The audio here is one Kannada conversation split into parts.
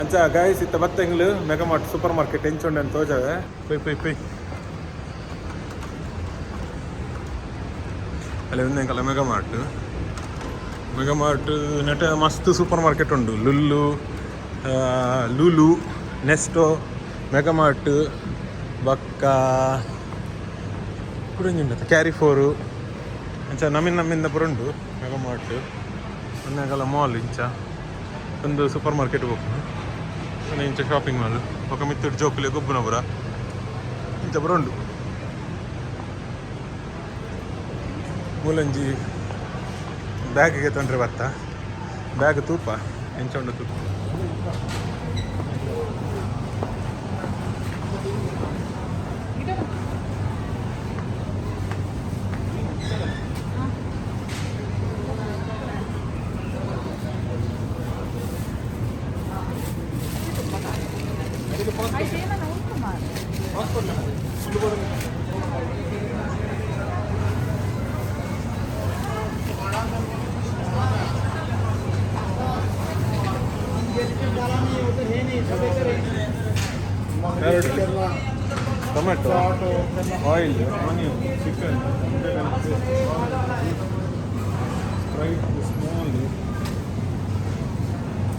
ಅಂಚ ಗಾಯ್ಸ್ ಇತ್ತ ಬತ್ತಂಗ್ಲು ಮೆಗಾಮಾರ್ಟ್ ಸೂಪರ್ ಮಾರ್ಕೆಟ್ ಎಂಚುಂಡೆ ಅಂತ ತೋಜಾವೆ ಪೈ ಅಲ್ಲಿ ಒಂದಂಕಲ್ಲ ಮೆಗಾಮಾರ್ಟ್ ನೆಟ ಮಸ್ತ್ ಸೂಪರ್ ಮಾರ್ಕೆಟ್ ಉಂಡು ಲೂಲು ನೆಸ್ಟೋ ಮೆಗಾಮಾರ್ಟ್ ಬಕ್ಕ ಕುಡಂಜುಂಡ ಕ್ಯಾರಿಫೋರು ಇಂಚ ನಮ್ಮಿಂದ ಬರುಂಡು ಮೆಗಾಮಾರ್ಟ್ ಒಂದಂಕಲ್ಲ ಮಾಲ್ ಇಂಚ ಒಂದು ಸೂಪರ್ ಮಾರ್ಕೆಟ್ ಹೋಗ್ತೀನಿ ಇಂಚ ಶಾಪಿಂಗ್ ಮಾಲ್ ఒక ಮಿತ್ತೂರು ಜೋಕುಲೆ ಗೊಬ್ಬುನಪುರ ಇಂಚ ಬರೋಂಡು ಮೂಲಂಜಿ ಬ್ಯಾಗ್ಗೆ ತೊಂದರೆ ಬರ್ತಾ ಬ್ಯಾಗ್ ತೂಪ ಎಂಚ ಉಂಡು ತೂಪ tomato oil onion chicken Sprite small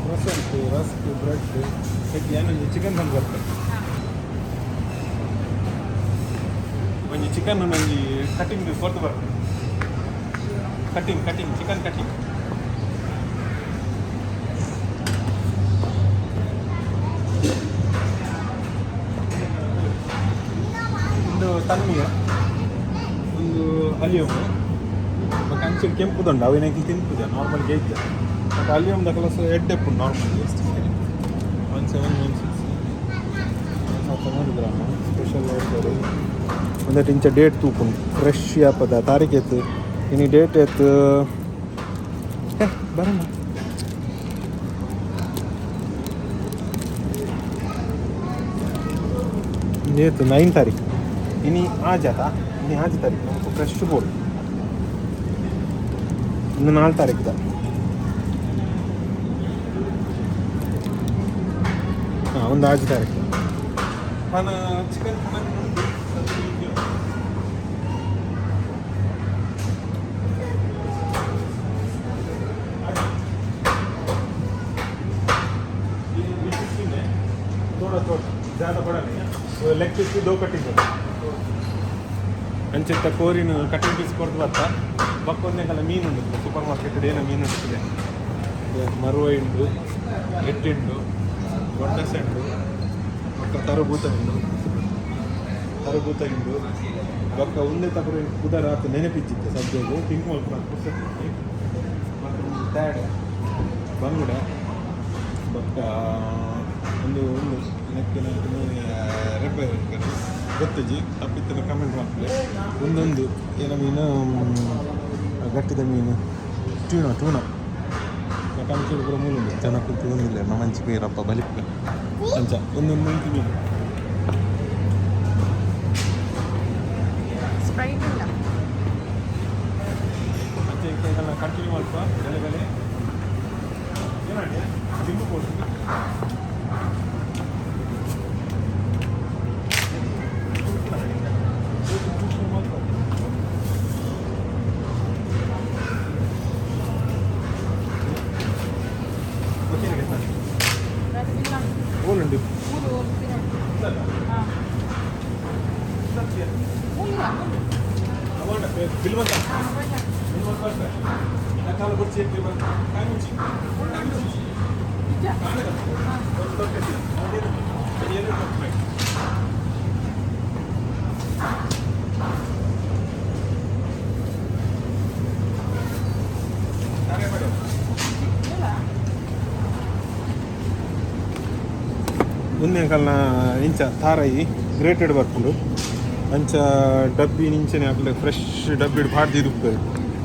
ರಸಂಟು ರಸ್ಕ್ ಬ್ರೆಡ್ ಏನೊಂದು ಚಿಕನ್ ತಂದು ಬರ್ತದೆ ಒಂಜಿ ಚಿಕನ್ ನಂಗೆ ಕಟಿಂಗ್ ಕೊಟ್ಟು ಬರ್ತದೆ ಕಟಿಂಗ್ ಚಿಕನ್ ಕಟಿಂಗ್ ತನ್ನಿಯ ಒಂದು ಅಲಿಯಮ್ ಕಂಚೂರು ಕೆಂಪುದುಂಡು ಅವಿನಕ್ಕೆ ತಿಂಪುದೆ ನಾರ್ಮಲ್ ಗೇಯ್ತ ಮತ್ತು ಅಲಿಯಮ್ದ ಕಲಸ ಎಡ್ಡೆಪ್ಪು ನಾರ್ಮಲ್ ಎಷ್ಟು 1716 ಗ್ರಾಮ ಸ್ಪೆಷಲ್ ಆಫರ್ ಒಂದಟ್ಟು ಇಂಚ ಡೇಟ್ ತೂಪುಂಡು ಫ್ರೆಶ್ ಆಪದ ತಾರೀಕು ಎತ್ತು ಇನ್ನು ಡೇಟ್ ಎತ್ತು ಬರೋಣ ಡೇಟ್ 9 ತಾರೀಕು इनी आज आता इनी आज तारीख नमको फ्रेश बोल इन 4 तारीख हाँ ಒಂದು आज तारीख ನಾನು ಚಿಕನ್ थोड़ा ज़्यादा बड़ा नहीं है लेग पीस की 2 कटिंग ಅಂಚಿತ್ತ ಕೋರಿನ ಕಟಿಂಗ್ ಪೀಸ್ ಕೊಡ್ದು ಬರ್ತಾ ಬಕ್ಕೊಂದೇ ಕಲ ಮೀನು ಉಂಟು ಸೂಪರ್ ಮಾರ್ಕೆಟ್ ಏನೋ ಮೀನು ಉಂಟಿದೆ ಮರುವ ಉಂಡು ಎಟ್ಟುಂಡು ದೊಡ್ಡಸೆ ಉಂಡು ಬೊಕ್ಕ ತರಬೂತ ಉಂಡು ಬೊಕ್ಕ ಒಂದೇ ತಪರು ಕುದರ ಆತು ನೆನಪಿಚ್ಚಿತ್ತು ಸದ್ಯಗೂ ಪಿಂಕ್ ಮಲ್ಪುರ ಪುಸ್ತಕಕ್ಕೆ ಮತ್ತು ತ್ಯಾಡ್ ಬಂಗುಡ ಬೊಕ್ಕ ಒಂದು ನೆಕ್ಕಿನ ರೆಬ್ಬೆ ಗೊತ್ತಜಿ ತಪ್ಪಿತ್ತನ ಕಮೆಂಟ್ ಮಾಡ್ತಾರೆ ಒಂದೊಂದು ಏನೋ ಮೀನು ಗಟ್ಟಿದ ಮೀನು ಟ್ಯೂನಾ ಕಂಚೂರು ಪೂರ ಮೂಲ ಉಂಟು ಜನಕ್ಕೂ ತೂನಿಲ್ಲ ಮಂಚಿ ಪೇರಪ್ಪ ಬಲಿಪ್ಪ ಅಂಚ ಒಂದೊಂದು ಇಂಚು ಮೀನು ಅಂಚೆ ಕಂಟಿನ್ಯೂ ಮಾಡ್ಪ ಬೆಲೆ ಏನಾಡಿ ಜಿಮ್ಮು ಕೊಡ್ತೀನಿ ಓಲುಂಡು ಬಿಲ್ವಂತ ಕಾಲ ಕೊಡ್ಸಿ ಒಂದೇ ಕಾಲನ ಇಂಚ ತಾರಾಯಿ ಗ್ರೇಟೆಡ್ ಬರ್ಕೊಂಡು ಅಂಚ ಡಬ್ಬಿ ನಿಂಚನೆ ಹಾಕಲೆ ಫ್ರೆಶ್ ಡಬ್ಬಿ ಪಾಡ್ದು ಇದುಪ್ಪದು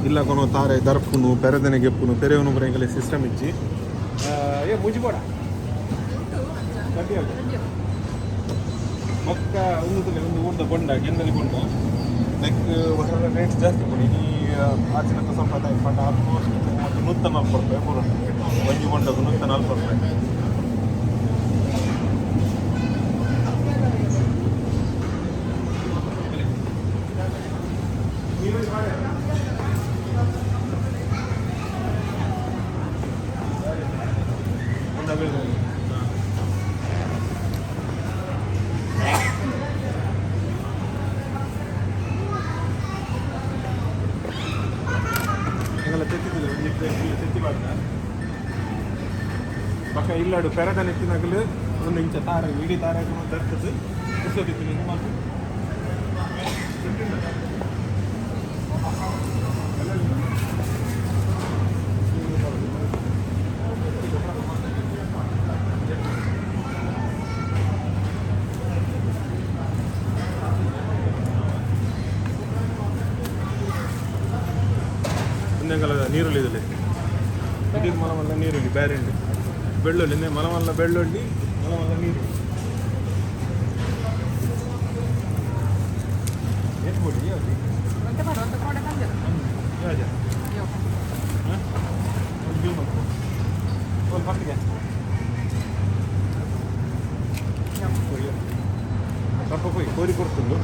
ಇಲ್ಲ ಕೊನೋ ತಾರಾಯಿ ದರ್ಪುನು ಪೆರದನೆ ಗೆಪ್ಪುನು ಪೆರೆವನು ಬರಂಗಲೆ ಸಿಸ್ಟಮ್ ಇಚ್ಚಿ ಮುಜಿಬೋಡ ಡಬ್ಬಿ ಅಲ್ಲ ಮಕ್ಕ ಒಂದು ಊರ್ದ ಬೊಂಡ ಗೆಂದಲ್ಲಿ ಬೊಂಡ ಲೈಕ್ ಹೊರ ರೇಟ್ ಜಾಸ್ತಿ ಕೊಡಿ ಈ ಆಚಿನ ಸ್ವಲ್ಪ ಪಟ ಆಲ್ಮೋಸ್ಟ್ 140 ರೂಪಾಯಿ ಪೂರ ಒಂಜಿ ಬೊಂಡದು 140 ರೂಪಾಯಿ ಇಲ್ಲಾಡು ಪೆರದನ ಎತ್ತಿನಾಗಲು ಒಂದು ಇಂಚ ತಾರ ಇಡೀ ತಾರ ತರ್ತದೆ ಕುಸೋದಿತ್ತು ಮಾತು ఇందాక నీరుల్లి ఇదిలే ఇది మలమల్ల నీరుల్లి బ్యారెండి ಬೆಳ್ಳುಳ್ಳಿ ಮಲಮಲ್ಲ ಬೆಳ್ಳುಳ್ಳಿ ಮಲಮಲ್ಲ ನೀರು ಎಷ್ಟು ಕೊಡಿ ಸ್ವಲ್ಪ ಹೋಗಿ ಕೋರಿ ಕೊಡ್ತಂದು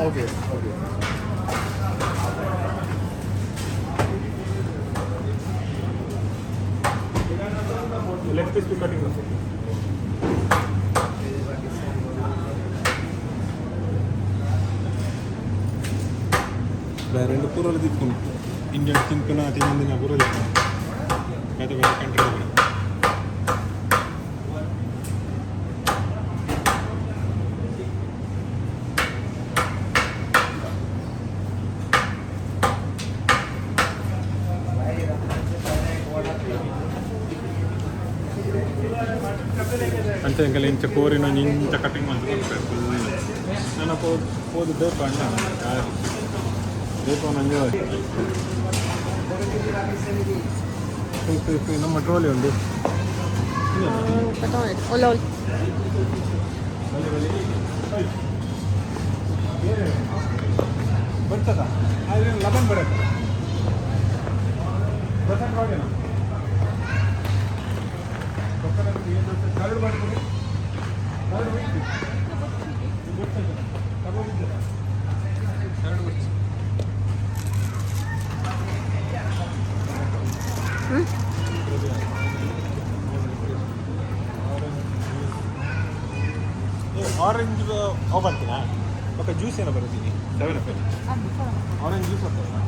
Okay. Leg piece to cutting also. రెండు కూరలు తీసుకుంటాం ఇండియన్ తినుకున్న తిన్న కూర తీసుకుంటాం పెద్ద పెద్ద కంట్రీ దగ్గర ಅಂತೆ ಇಂಕಲ್ ಇಂಚ ಕೋರಿನ ಇಂಚ ಕಟಿಂಗ್ ಮಾಡ್ಕೊಂಡು ನಾನು ಹೋದು ದೀಪ ಅಣ್ಣ ದೀಪ ನಂಗೆ ನಮ್ಮ ಟ್ರೋಲಿ ಉಂಟು ಬರ್ತದ ಆದರೆ ಲಬನ್ ಬರುತ್ತೆ ಬರ್ತೇನೆ ಕರಡು ಮಾಡ್ಕೊಂಡು ಕರಡು ಆರೆಂಜ್ ಅವು ಬರ್ತೀನಾ ఒక ಜ್ಯೂಸ್ ಏನೋ ಬರ್ತೀನಿ 7 ರೂಪಾಯಿ ಆರೆಂಜ್ ಜ್ಯೂಸ್ ಬರ್ತದೆ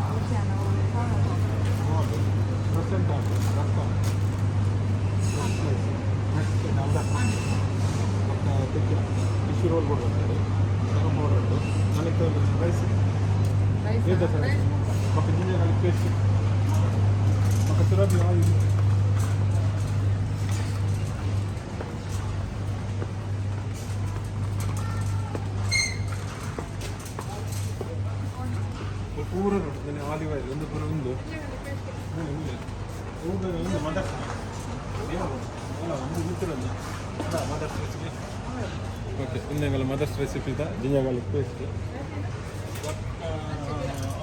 ఫిష్ రోల్ కూడా ఉంటుంది పౌడర్ మనకి రైస్ ఏదో సార్ ఒక జింజర్ పేస్ట్ ఒక సిరప్ ಪೂರ ನೋಡಿ ಆಲಿವ್ ಆಯಿಲ್ ಒಂದು ಪೂರ ಒಂದು ಮದರ್ ಒಂದು ಗೊತ್ತಿರಲ್ಲ ಮದರ್ಸ್ ರೆಸಿಪಿ ಓಕೆ ಇಂದಂಗಲ್ ಮದರ್ಸ್ ರೆಸಿಪಿದ ಜಿಂಜರ್ ಪೇಸ್ಟ್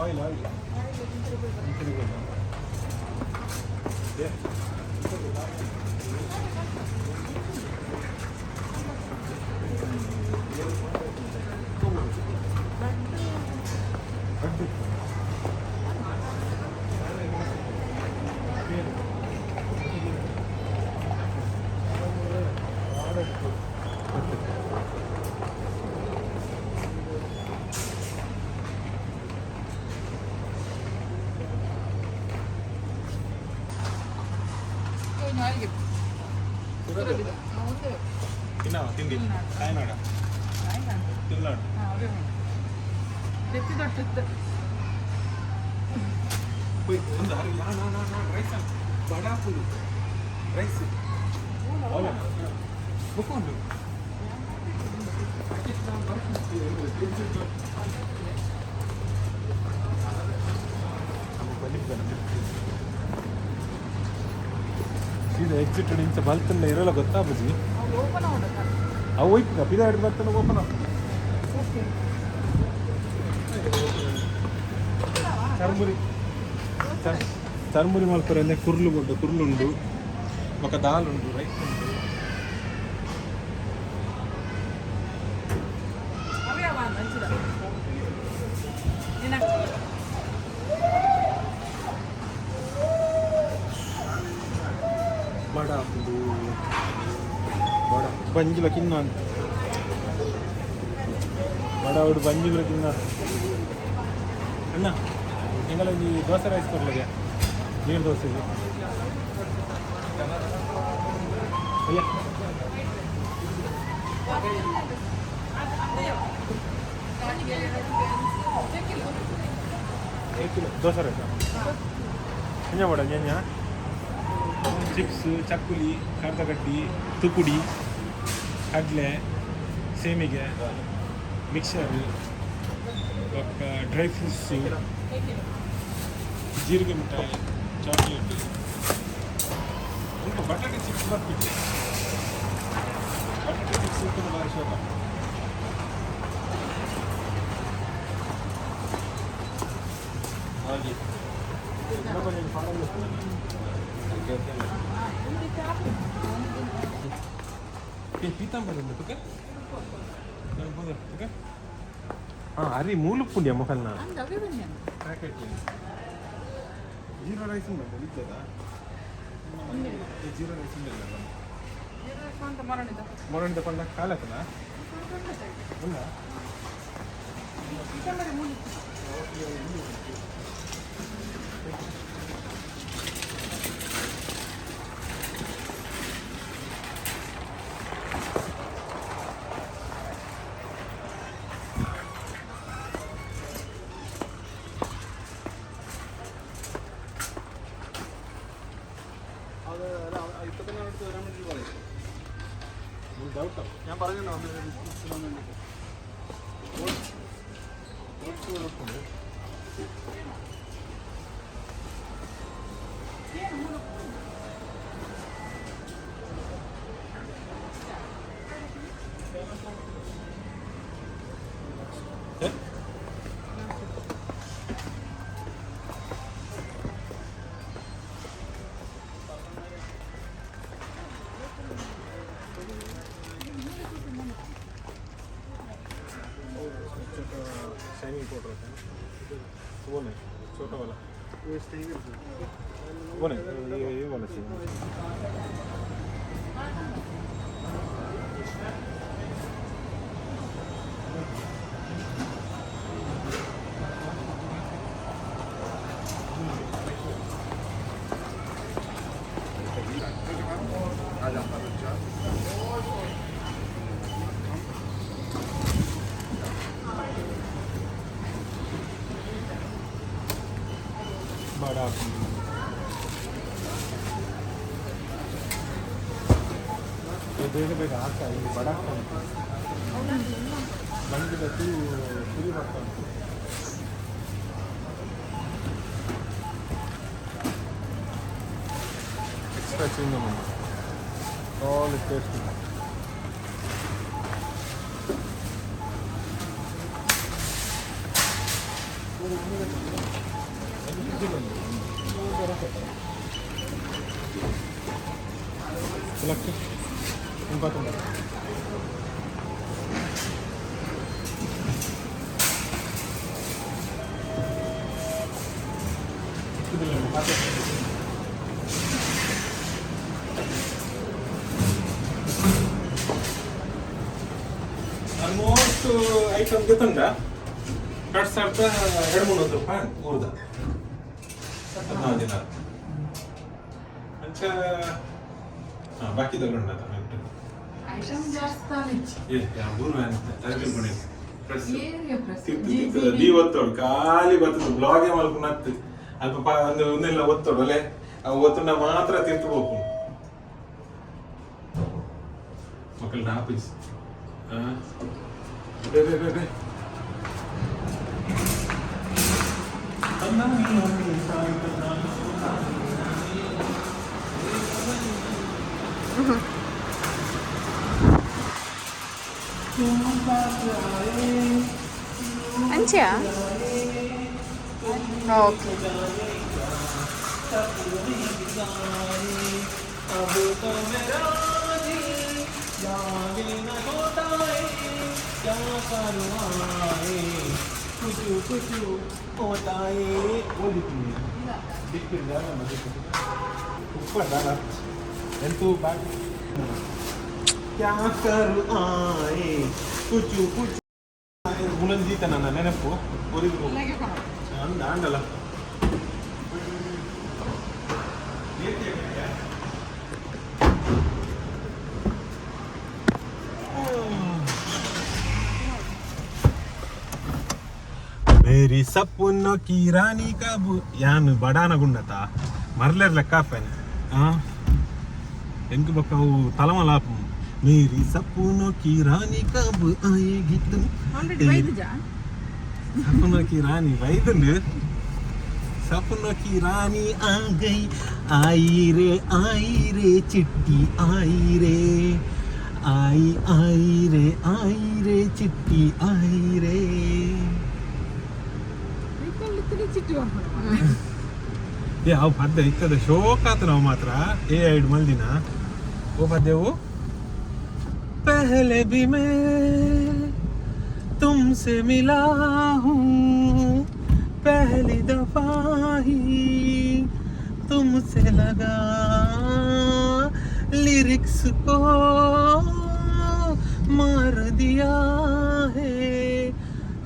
ಆಯಿಲ್ ಆಯಿಲ್ తిన్నావా తిండి తాయినాడా తిన్నాడు ಒಂದು ರೈಸ್ ಬಡಾಪುರು ರೈಸ್ ಬುಕ್ಕೊಂಡು ಇದು ಎಕ್ಸಿಟ್ ಇಂಚ ಬಲ್ತಲ್ಲ ಇರೋಲ್ಲ ಗೊತ್ತಾ ಬುಜಿ ಅವು ಹೋಯ್ತು ಪಿದ ಹಿಡಿದು ಬರ್ತಲ್ಲ ಓಪನ್ ಚರ್ಮುರಿ ಚರ್ಮುರಿ ಮಲ್ಪರೆ ಅಂದರೆ ಕುರ್ಲು ಬೊಡ್ಡ ಕುರ್ಲುಂಡು ఒక ದಾಲ್ ಉಂಟು ರೈಸ್ ಉಂಟು ಬಡ ಉಂಟು ಬಡ ಬಂಜಿಲ ಕಿನ್ನ ಅಂತ ಬಡ ಹುಡು ಬಂಜಿಲ ಕಿನ್ನ ಅಣ್ಣ ನಿಂಗಳಲ್ಲಿ ದೋಸೆ ರೈಸ್ ಕೊಡ್ಲಿಗೆ ನೀರು ದೋಸೆಗೆ ಅಯ್ಯ ದೋಸೆ ರೈಸ ಎಂಜ ಮಾಡ ಎಂಜ ಚಿಪ್ಸ್ ಚಕ್ಕುಲಿ ಕರ್ದಗಡ್ಡಿ ತುಕುಡಿ ಕಡಲೆ ಸೇಮಿಗೆ ಮಿಕ್ಸರ್ ಡ್ರೈ ಫ್ರೂಟ್ಸು ಜೀರಿಗೆ ಮಿಠಾಯಿ ಚಾಕ್ಲೇಟ್ ಉಂಟು ಬಟಾಟೆ ಚಿಪ್ಸ್ ಬರ್ತಿತ್ತು ಬಟಾಟೆ ಚಿಪ್ಸ್ ಇತ್ತು ಭಾರಿ ಶೋಭ ಹಾಗೆ ಪೀತಾಂಬರ ಉಂಟು ತುಕ ತುಕ ಹಾಂ ಅರಿ ಮೂಲು ಪುಂಡಿಯ ಮೊಕಲ್ನ ಪ್ಯಾಕೆಟ್ ಜೀರಾ ರೈಸ್ ಉಂಟು ಇದ್ದದ ಜೀರಾ ರೈಸ್ ಉಂಟಲ್ಲ ಮೊರಣಿದ ಪಂಡ ಕಾಲಕ್ಕನ ಉಂಡ ഞാൻ പറഞ്ഞല്ലോ शाइनिंग पाउडर होता है वो नहीं छोटा वाला वो नहीं ये वाला चाहिए बड़ा ये देने पे घास का ये बड़ा बंद रहती पूरी बात एक्स्ट्रा चेंज है all test Select un button. Almost item getanda. Cuts artha 200 ರೂಪಾಯಿ ಊರ್ದ. ದಿನ ಅಂಚ ಬಾಕಿ ತಗೊಂಡ ಐಟಮ್ ಜಾಸ್ತಿ ಆಯ್ತು ಯಾ ಬೂರು ಅಂತ ತರಕಾರಿ ಬಣೆ ಫ್ರೆಶ್ ದಿ ಒತ್ತೋಡು ಖಾಲಿ ಬರ್ತದೆ ಬ್ಲಾಗ್ ಏ ಮಲ್ಕೊಂಡತ್ತು ಅಲ್ಪ ಒಂದು ಒಂದೆಲ್ಲ ಒತ್ತೋಡು ಅಲ್ಲೇ ಆ ಒತ್ತುಂಡ ಮಾತ್ರ ತಿರ್ತು ಹೋಗು ಮಕ್ಕಳು ನಾಪಿಸ್ ಬೇ ಅಂಚೆಯಾ ಓಕೆ क्या करूँ आए कुछ कुछ ಮುಲಂಜೀತ ನನ್ನ ನೆನಪು ಊರಿಗೆ ಹಂಗಲ್ಲ ಮೇರಿ ಸಪ್ಪುನ್ನು ಕಿರಾಣಿ ಕಬು ಯಾನು ಬಡಾನ ಗುಂಡತ ಮರ್ಲೇರ್ ಲೆಕ್ಕ ಹೆಂಗ್ ಬಕ್ಕವು ತಲಮಲಾಪು मेरी सपनों की रानी कब आएगी तुम सपनों की रानी वैदन सपनों की रानी आ गई आई रे चिट्ठी आई रे चिट्ठी आई रे ये ಅವು ಪದ್ಯ ಇತ್ತದ ಶೋಕ ಆತ ನಾವು ಮಾತ್ರ ಏ ಐಡ್ ಮಲ್ದಿನ ಓ ಪದ್ಯವು पहले भी मैं तुमसे मिला हूँ पहली दफा ही तुमसे लगा लिरिक्स को मार दिया है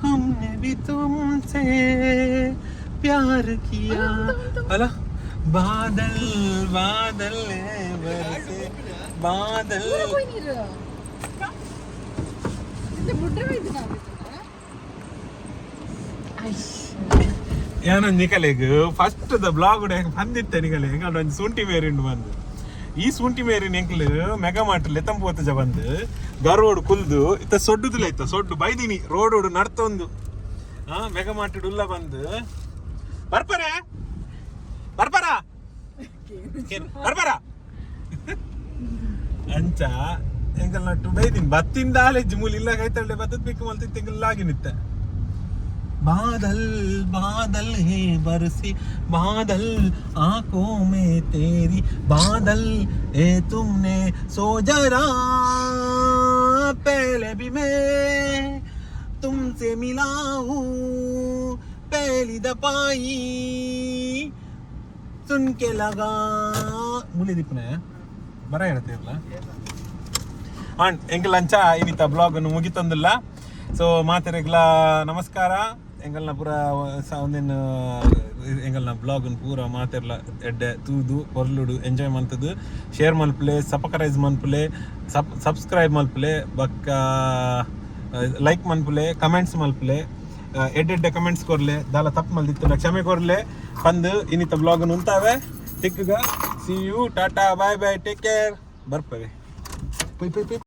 हमने भी तुमसे प्यार किया अला बादल बादल बरसे बादल ಏನೋ ನಿಕಲೆಗ್ ಫಸ್ಟ್ ದ ಬ್ಲಾಗ್ ಬಂದಿತ್ತೆ ನಿಕಲೆ ಹೆಂಗ ಒಂದು ಶುಂಠಿ ಮೇರಿನ್ ಬಂದು ಈ ಶುಂಠಿ ಮೇರಿನ ಎಂಕ್ಲು ಮೆಗಾ ಮಾಟ್ರಲ್ ಎತ್ತಂಬೋತ ಬಂದು ಗರೋಡ್ ಕುಲ್ದು ಇತ್ತ ಸೊಡ್ಡುದಿಲ್ಲ ಇತ್ತ ಸೊಡ್ಡು ಬೈದಿನಿ ರೋಡ್ ನಡ್ತೊಂದು ಮೆಗಾ ಮಾಟ್ರಡ್ ಉಲ್ಲ ಬಂದು ಬರ್ಪರೆ ಬರ್ಪರ ಬರ್ಪರ ಅಂಚ ಎಂಕಲ್ ನಟ್ಟು ಬೈದಿನಿ ಬತ್ತಿಂದ ಆಲೆಜ್ ಮೂಲಿ ಇಲ್ಲ ಕೈತಳ್ಳೆ ಬತ್ತದ ಬೇಕು ಮಲ್ತಿ ತೆಂಗಲ್ಲಾಗಿ ನಿತ್ತ बादल बादल है बरसे बादल आंखों में तेरी बादल ए तुमने सो जरा पहले भी मैं तुमसे मिला हूँ पहली दफाई सुन के लगा मुले दीपने ಬರ ಹೇಳ್ತೀರಲ್ಲ ಅಂಡ್ ಎಂಕಲ್ ಅಂಚ ಇನ್ನಿತ ಬ್ಲಾಗ್ ಅನ್ನು ಮುಗಿತಂದಿಲ್ಲ ಸೊ ಮಾತೆರೆಗ್ಲ ನಮಸ್ಕಾರ ಎಂಗಲ್ನ ಪೂರ ಒಂದಿನ ಎಂಗಲ್ನ ಬ್ಲಾಗ್ ಪೂರ ಮಾತೆರ್ಲ ಎಡ್ಡೆ ತೂದು ಕೊರ್ಲುಡು ಎಂಜಾಯ್ ಮಂತದು ಶೇರ್ ಮಲ್ಪಲೆ ಸಬ್ಸ್ಕ್ರೈಬ್ ಮಲ್ಪಲೆ ಸಬ್ಸ್ಕ್ರೈಬ್ ಮಲ್ಪಲೆ ಬಕ್ಕ ಲೈಕ್ ಮಲ್ಪಲೆ ಕಮೆಂಟ್ಸ್ ಮಲ್ಪಲೆ ಎಡ್ಡೆ ಕಮೆಂಟ್ಸ್ ಕೊರ್ಲೆ ದಾಲ ತಪ್ಪು ಮಲ್ದಿತ್ತು ಕ್ಷಮೆ ಕೊರ್ಲೆ ಬಂದು ಇನ್ನಿತ ಬ್ಲಾಗ್ ಉಂತಾವೆ ತಿಕ್ಕಗ see you tata bye bye take care ಬರ್ಪವೆ